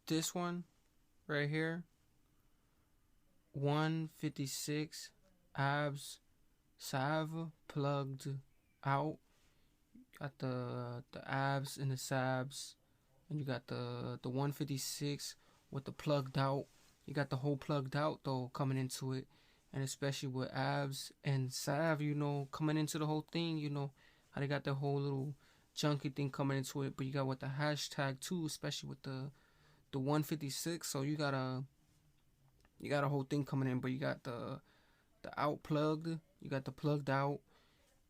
this one right here, 156 AbzSav plugged out. Got the abs and the sabs, and you got the 156 with the plugged out. You got the whole plugged out though coming into it, and especially with abs and sav, coming into the whole thing. How they got the whole little junky thing coming into it, but you got with the hashtag too, especially with the 156. So you got a whole thing coming in, but you got the out plugged, you got the plugged out,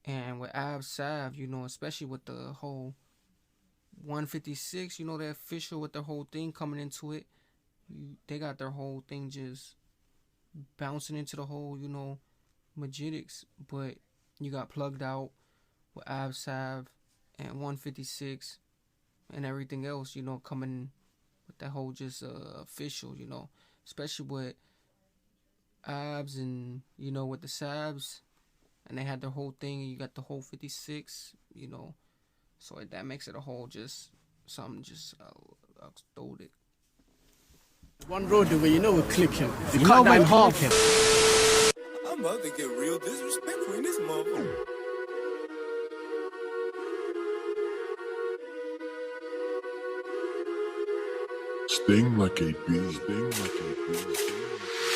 and with AbzSav, especially with the whole 156, the official with their whole thing coming into it. They got their whole thing just bouncing into the whole, magetics. But you got plugged out with AbzSav and 156 and everything else, coming with that whole just official, especially with abs and, with the sabs. And they had their whole thing, and you got the whole 56, So that makes it a whole just something just exploded. One road where we're clicking. We cut that in half. I'm about to get real disrespectful in this motherfucker. Sting like a bee, sting like a bee.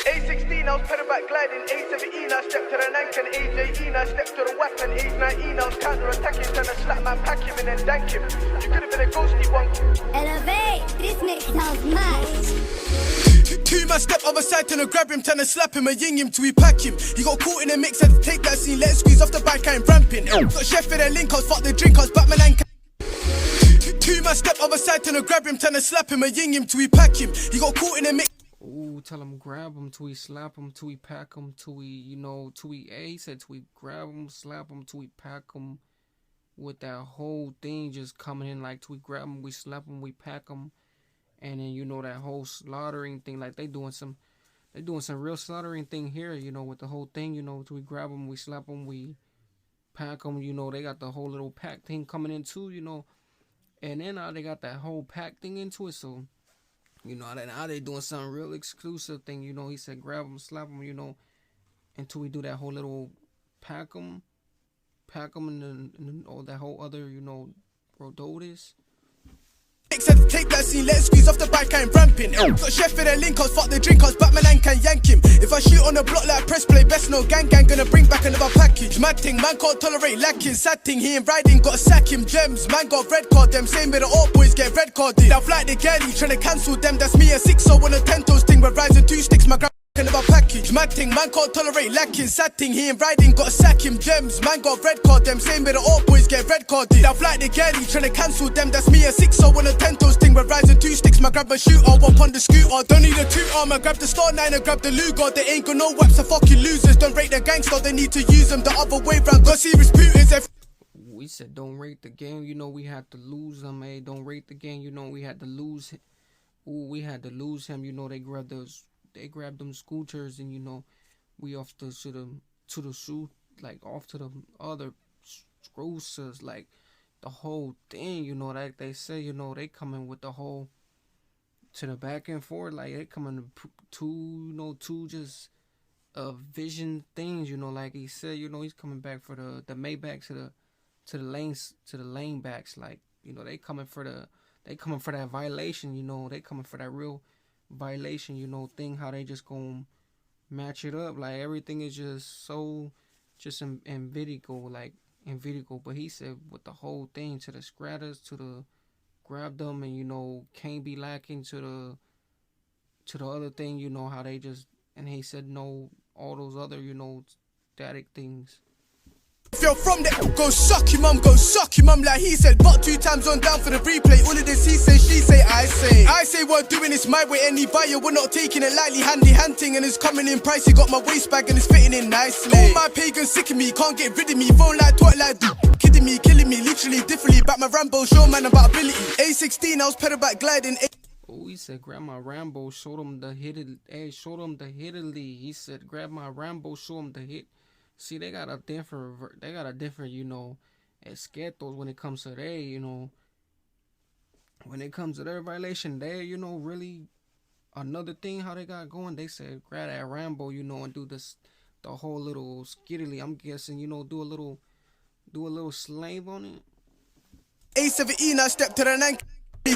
A16, I was pedalback gliding. A17, I stepped to the nank, and A18, I stepped to the weapon. A19, I was counter-attacking, trying to slap man, pack him and then dank him. You could have been a ghosty one. Elevate, this mix sounds mad. Two man step other side, trying to grab him, trying to slap him and ying him till we pack him. He got caught in a mix, had to take that scene, let squeeze off the bike, I ain't ramping. Got chef in the link, I was fuck the drink, I was Batman and two man step other side, trying to grab him, trying to slap him and ying him till we pack him. He got caught in a mix. Ooh, tell him grab him till we slap him, till we pack him, till we, till we, he said till we grab him, slap him, till we pack him, with that whole thing just coming in, like till we grab him, we slap him, we pack him, and then, that whole slaughtering thing, like they doing some real slaughtering thing here, with the whole thing, till we grab him, we slap him, we pack him, they got the whole little pack thing coming in too, and then now they got that whole pack thing into it, so now they doing something real exclusive thing. He said grab them, slap them, until we do that whole little pack them, and all that whole other, rodotis. Had to take that scene, let squeeze off the bike, I ain't ramping. Got chef in the link, I was fuck the drink, I was Batman and can yank him. If I shoot on the block like Pressplay, best no gang, gonna bring back another package. Mad thing, man can't tolerate lacking. Sad thing, he ain't riding, gotta sack him. Gems, man got red card, them same with the old boys get red carded. Now flight the galley, tryna cancel them, that's me a 6 on a 10 toes thing. We're rising 2 sticks, my grab another package. Mad thing, man can't tolerate lacking. Sad thing, he ain't riding, gotta sack him. Gems, man got red card, them same with the old boys get red carded. Now flight the galley, tryna cancel them, that's me a 6 on a 10 toes thing. We're rising 2 sticks, my grab a shooter, up on the scooter. Don't need a 2 arm, I grab the star 9 and grab the Luger. They ain't got no waps, are fucking losers. Don't rate the gangster, they need to use them the other way round. Got serious booters. We said don't rate the game, we had to lose them, hey. Don't rate the game, we had to lose him. Ooh, we had to lose him, they grabbed them scooters, and we off to the shoot, like off to the other scroosers, like the whole thing, like they say, they coming with the whole to the back and forth, like they coming to two just vision things, like he said, he's coming back for the Maybach to the lane backs, like they coming for that violation, they coming for that real violation, thing, how they just gonna match it up, like everything is just so just in video, but he said with the whole thing to the scratters, to the grab them, and can't be lacking to the other thing, how they just, and he said no, all those other, static things. If you're from there, go suck your mum, like he said. But 2 times on down for the replay. All of this he say, she say, I say we're doing this my way. Any buyer, we're not taking it lightly. Handy hunting and it's coming in pricey. Got my waist bag and it's fitting in nicely. All my pagans sick of me, can't get rid of me. Phone like twat like kidding me, killing me, literally differently. Back my Rambo, show man about ability. A16, I was pedalback gliding. Oh, he said grab my Rambo, show them the hit. Hey, show them the hitily. He said grab my Rambo, show them the hit. See, they got a different, esquetos when it comes to they, when it comes to their violation, they, you know, really another thing how they got going. They said grab that Rambo, you know, and do this the whole little skiddly. I'm guessing, you know, do a little slave on it. A17, I stepped to the 9.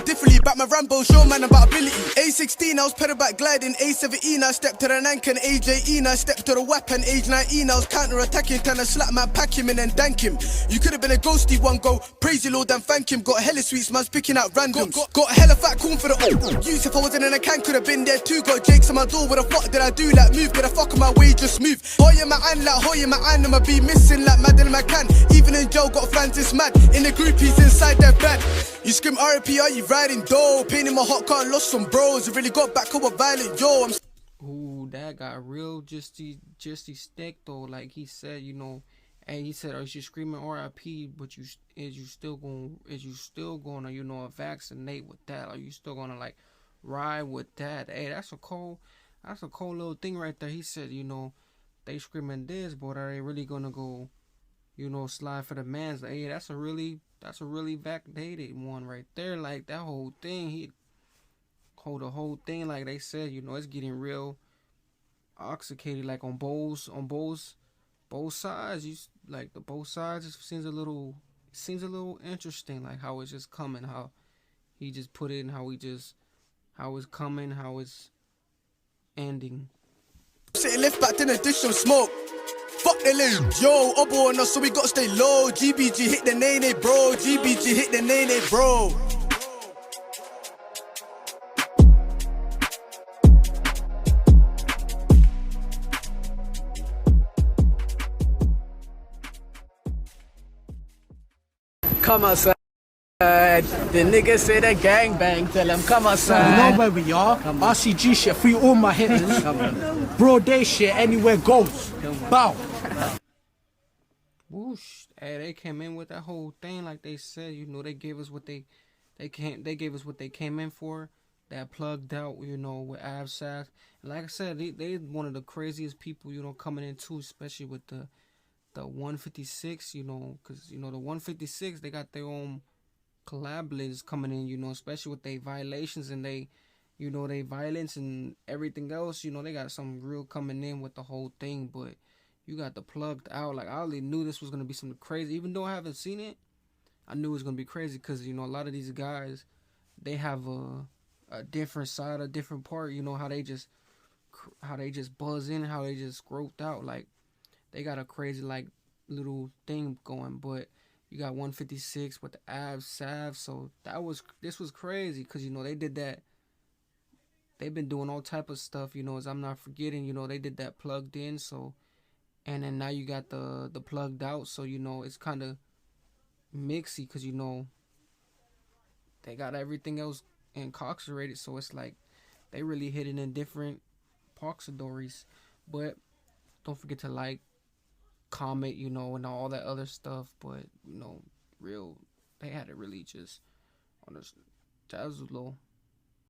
Differently, back my Rambo, show man about ability. A16, I was pedal back gliding. A17, I stepped to the 9. And AJ, I stepped to the weapon. Age 19, I was counter attacking, trying to slap man, pack him and then dank him. You could have been a ghosty one go, praise your Lord and thank him. Got hella sweets, man's picking out randoms. Got hella fat corn for the use. If I wasn't in a can, could have been there too. Got Jakes on my door, what the fuck did I do? Like move, get a fuck on my way, just move. Hoya my hand, like Hoya my hand, I'ma be missing like mad in my can. Even in jail, got fans, it's mad. In the groupies inside their bed. You scream RP, are you riding dope? Pain in my hot car, lost some bros. I really got back over violent, yo. Ooh, that got real justy stick though. Like he said, you know, and he said, "Are you screaming RIP? But is you still gonna, you know, vaccinate with that? Are you still gonna like ride with that? Hey, that's a cold little thing right there." He said, you know, they screaming this, but are they really gonna go, you know, slide for the mans? Like, hey, that's a really backdated one right there. Like that whole thing, he hold the whole thing. Like they said, you know, it's getting real intoxicated. Like on both sides. You like the both sides. It seems a little interesting. Like how it's just coming, how he just put it, and how it's coming, how it's ending. Sitting left back in a dish some smoke. Fuck the lane, yo, Obo on us, so we gotta stay low. GBG hit the nene, bro. GBG hit the nene, bro. Come outside. The nigga say the gangbang. Tell him come outside. You know where we are. RCG shit, free all my hitters. Broad day shit, anywhere goes. Bow. Whoosh! Hey, they came in with that whole thing, like they said. You know, they gave us what they gave us what they came in for. That plugged out, you know, with AbzSav. And like I said, they one of the craziest people, you know, coming in too, especially with the 156, you know, because you know the 156 they got their own collaborators coming in, you know, especially with their violations and they, you know, they violence and everything else. You know, they got something real coming in with the whole thing, but. You got the plugged out. Like, I already knew this was going to be something crazy. Even though I haven't seen it, I knew it was going to be crazy because, you know, a lot of these guys, they have a different side, a different part. You know, how they just buzz in, how they just growth out. Like, they got a crazy, like, little thing going. But you got 156 with the AbzSav. So, this was crazy because, you know, they did that. They've been doing all type of stuff, you know, as I'm not forgetting. You know, they did that plugged in, so... And then now you got the plugged out, so you know it's kind of mixy because you know they got everything else incarcerated, so it's like they really hitting in different poxadories. But don't forget to like, comment, you know, and all that other stuff. But you know, they had it really just on this jazz low.